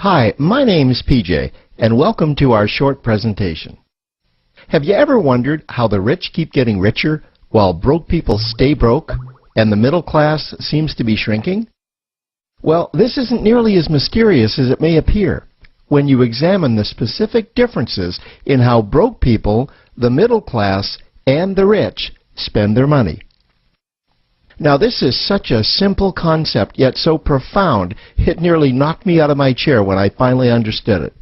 Hi, my name is PJ, and welcome to our short presentation. Have you ever wondered how the rich keep getting richer while broke people stay broke and the middle class seems to be shrinking? Well, this isn't nearly as mysterious as it may appear when you examine the specific differences in how broke people, the middle class, and the rich spend their money. Now, this is such a simple concept, yet so profound, it nearly knocked me out of my chair when I finally understood it.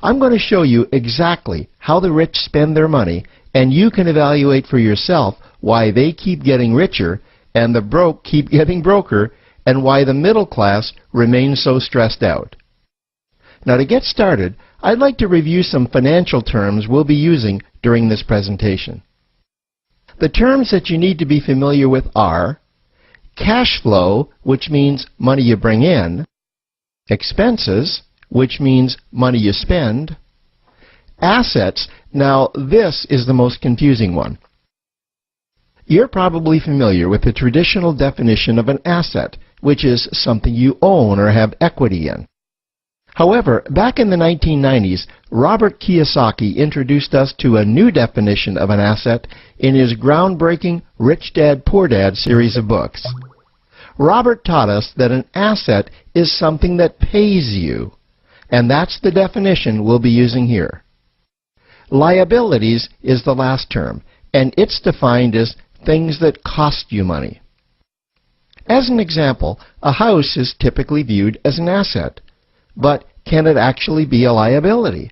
I'm going to show you exactly how the rich spend their money, and you can evaluate for yourself why they keep getting richer and the broke keep getting broker, and why the middle class remains so stressed out. Now, to get started, I'd like to review some financial terms we'll be using during this presentation. The terms that you need to be familiar with are cash flow, which means money you bring in, expenses, which means money you spend, assets. Now, this is the most confusing one. You're probably familiar with the traditional definition of an asset, which is something you own or have equity in. However, back in the 1990s, Robert Kiyosaki introduced us to a new definition of an asset in his groundbreaking Rich Dad, Poor Dad series of books. Robert taught us that an asset is something that pays you, and that's the definition we'll be using here. Liabilities is the last term, and it's defined as things that cost you money. As an example, a house is typically viewed as an asset. But can it actually be a liability?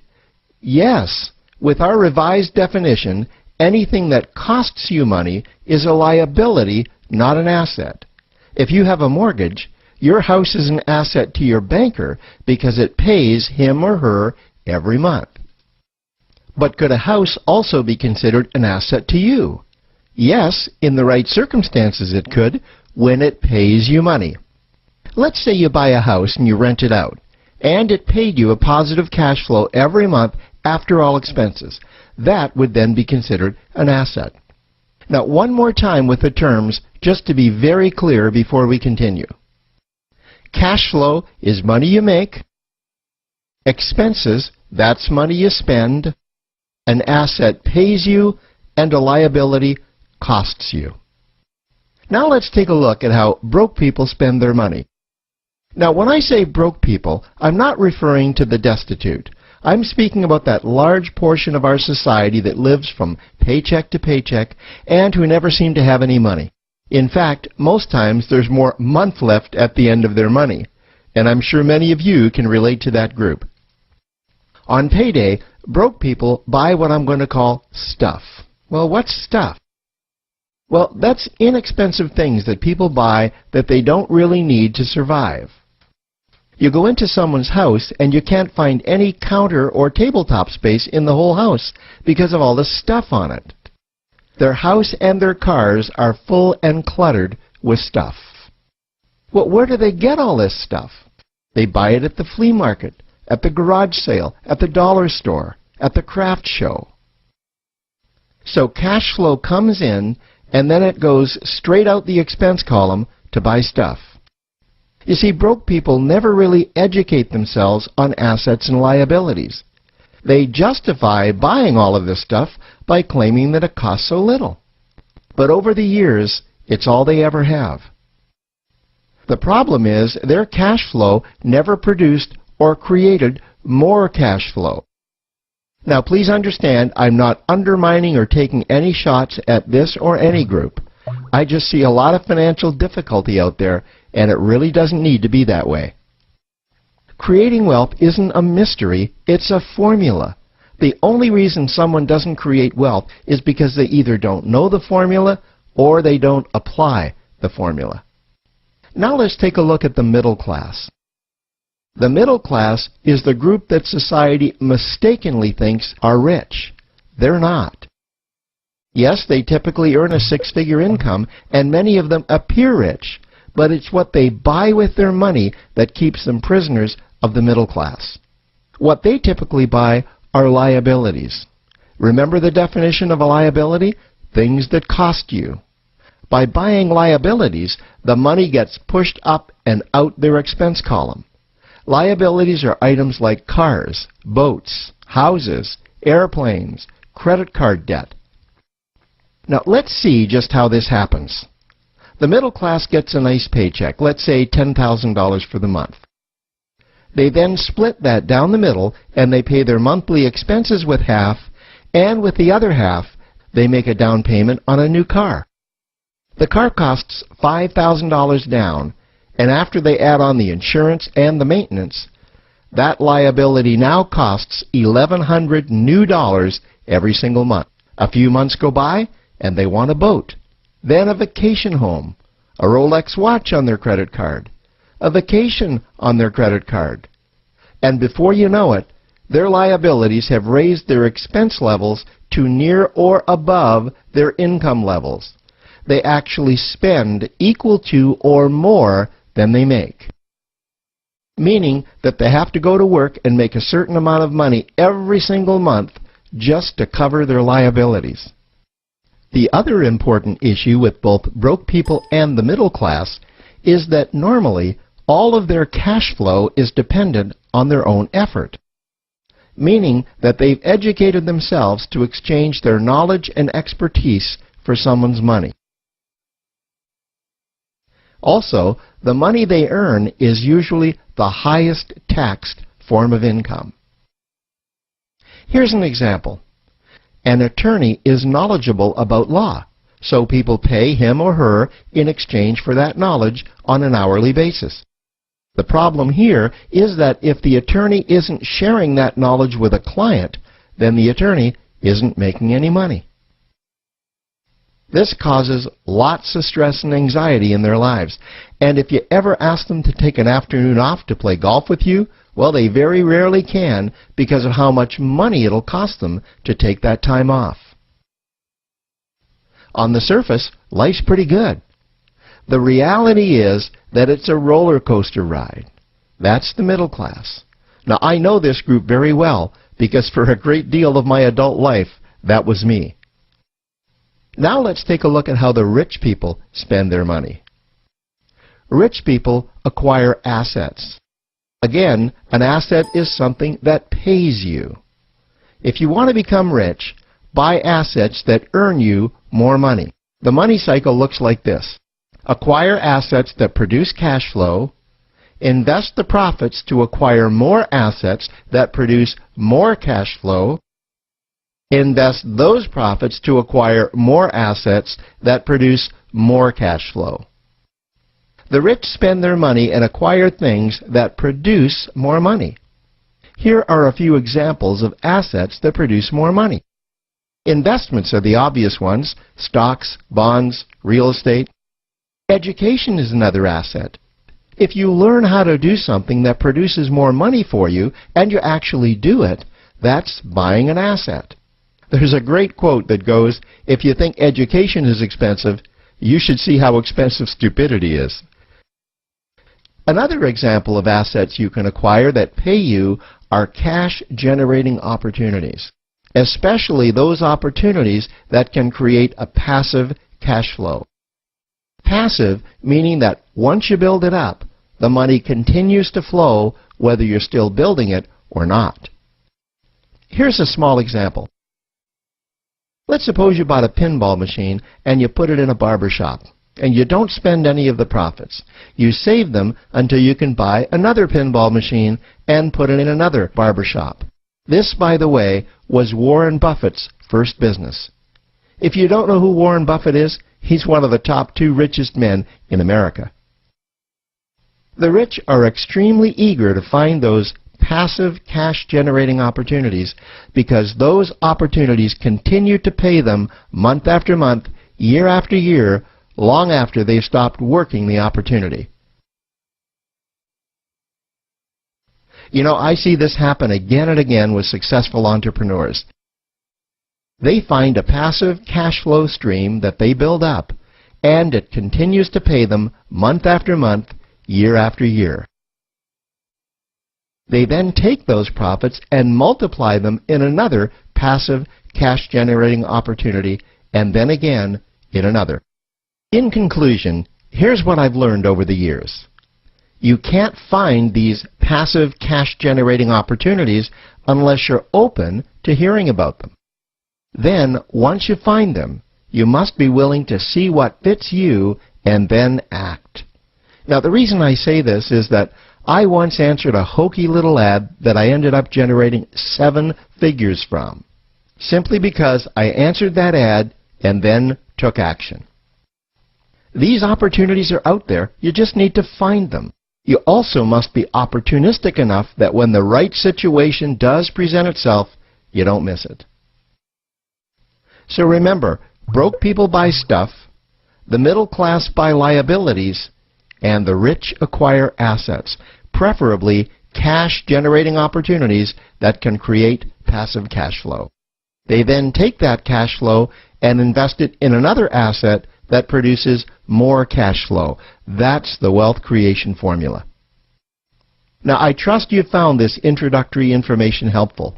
Yes. With our revised definition, anything that costs you money is a liability, not an asset. If you have a mortgage, your house is an asset to your banker because it pays him or her every month. But could a house also be considered an asset to you? Yes, in the right circumstances it could, when it pays you money. Let's say you buy a house and you rent it out, and it paid you a positive cash flow every month after all expenses. That would then be considered an asset. Now, one more time with the terms, just to be very clear before we continue. Cash flow is money you make. Expenses, that's money you spend. An asset pays you, and a liability costs you. Now let's take a look at how broke people spend their money. Now, when I say broke people, I'm not referring to the destitute. I'm speaking about that large portion of our society that lives from paycheck to paycheck and who never seem to have any money. In fact, most times there's more month left at the end of their money, and I'm sure many of you can relate to that group. On payday, broke people buy what I'm going to call stuff. Well, what's stuff? Well, that's inexpensive things that people buy that they don't really need to survive. You go into someone's house and you can't find any counter or tabletop space in the whole house because of all the stuff on it. Their house and their cars are full and cluttered with stuff. Well, where do they get all this stuff? They buy it at the flea market, at the garage sale, at the dollar store, at the craft show. So cash flow comes in, and then it goes straight out the expense column to buy stuff. You see, broke people never really educate themselves on assets and liabilities. They justify buying all of this stuff by claiming that it costs so little. But over the years, it's all they ever have. The problem is their cash flow never produced or created more cash flow. Now, please understand, I'm not undermining or taking any shots at this or any group. I just see a lot of financial difficulty out there, and it really doesn't need to be that way. Creating wealth isn't a mystery, it's a formula. The only reason someone doesn't create wealth is because they either don't know the formula or they don't apply the formula. Now let's take a look at the middle class. The middle class is the group that society mistakenly thinks are rich. They're not. Yes, they typically earn a six-figure income, and many of them appear rich, but it's what they buy with their money that keeps them prisoners of the middle class. What they typically buy are liabilities. Remember the definition of a liability? Things that cost you. By buying liabilities, the money gets pushed up and out their expense column. Liabilities are items like cars, boats, houses, airplanes, credit card debt. Now let's see just how this happens. The middle class gets a nice paycheck, let's say $10,000 for the month. They then split that down the middle and they pay their monthly expenses with half, and with the other half, they make a down payment on a new car. The car costs $5,000 down, and after they add on the insurance and the maintenance, that liability now costs $1,100 new dollars every single month. A few months go by, and they want a boat, then a vacation home, a Rolex watch on their credit card, a vacation on their credit card. And before you know it, their liabilities have raised their expense levels to near or above their income levels. They actually spend equal to or more than they make, meaning that they have to go to work and make a certain amount of money every single month just to cover their liabilities. The other important issue with both broke people and the middle class is that normally all of their cash flow is dependent on their own effort, meaning that they've educated themselves to exchange their knowledge and expertise for someone's money. Also, the money they earn is usually the highest taxed form of income. Here's an example. An attorney is knowledgeable about law, so people pay him or her in exchange for that knowledge on an hourly basis. The problem here is that if the attorney isn't sharing that knowledge with a client, then the attorney isn't making any money. This causes lots of stress and anxiety in their lives. And if you ever ask them to take an afternoon off to play golf with you, well, they very rarely can because of how much money it'll cost them to take that time off. On the surface, life's pretty good. The reality is that it's a roller coaster ride. That's the middle class. Now, I know this group very well because for a great deal of my adult life, that was me. Now let's take a look at how the rich people spend their money. Rich people acquire assets. Again, an asset is something that pays you. If you want to become rich, buy assets that earn you more money. The money cycle looks like this. Acquire assets that produce cash flow, invest the profits to acquire more assets that produce more cash flow, invest those profits to acquire more assets that produce more cash flow. The rich spend their money and acquire things that produce more money. Here are a few examples of assets that produce more money. Investments are the obvious ones: stocks, bonds, real estate. Education is another asset. If you learn how to do something that produces more money for you and you actually do it, that's buying an asset. There's a great quote that goes, "If you think education is expensive, you should see how expensive stupidity is." Another example of assets you can acquire that pay you are cash-generating opportunities, especially those opportunities that can create a passive cash flow. Passive meaning that once you build it up, the money continues to flow whether you're still building it or not. Here's a small example. Let's suppose you bought a pinball machine and you put it in a barber shop, and you don't spend any of the profits. You save them until you can buy another pinball machine and put it in another barber shop. This, by the way, was Warren Buffett's first business. If you don't know who Warren Buffett is, he's one of the top 2 richest men in America. The rich are extremely eager to find those passive cash-generating opportunities because those opportunities continue to pay them month after month, year after year, long after they've stopped working the opportunity. You know, I see this happen again and again with successful entrepreneurs. They find a passive cash flow stream that they build up, and it continues to pay them month after month, year after year. They then take those profits and multiply them in another passive cash-generating opportunity, and then again in another. In conclusion, here's what I've learned over the years. You can't find these passive cash-generating opportunities unless you're open to hearing about them. Then, once you find them, you must be willing to see what fits you and then act. Now, the reason I say this is that I once answered a hokey little ad that I ended up generating 7 figures from, simply because I answered that ad and then took action. These opportunities are out there. You just need to find them. You also must be opportunistic enough that when the right situation does present itself, you don't miss it. So remember, broke people buy stuff, the middle class buy liabilities, and the rich acquire assets, preferably cash-generating opportunities that can create passive cash flow. They then take that cash flow and invest it in another asset that produces more cash flow. That's the wealth creation formula. Now, I trust you found this introductory information helpful.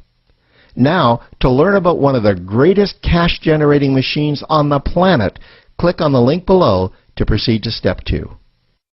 Now, to learn about one of the greatest cash-generating machines on the planet, click on the link below to proceed to step 2.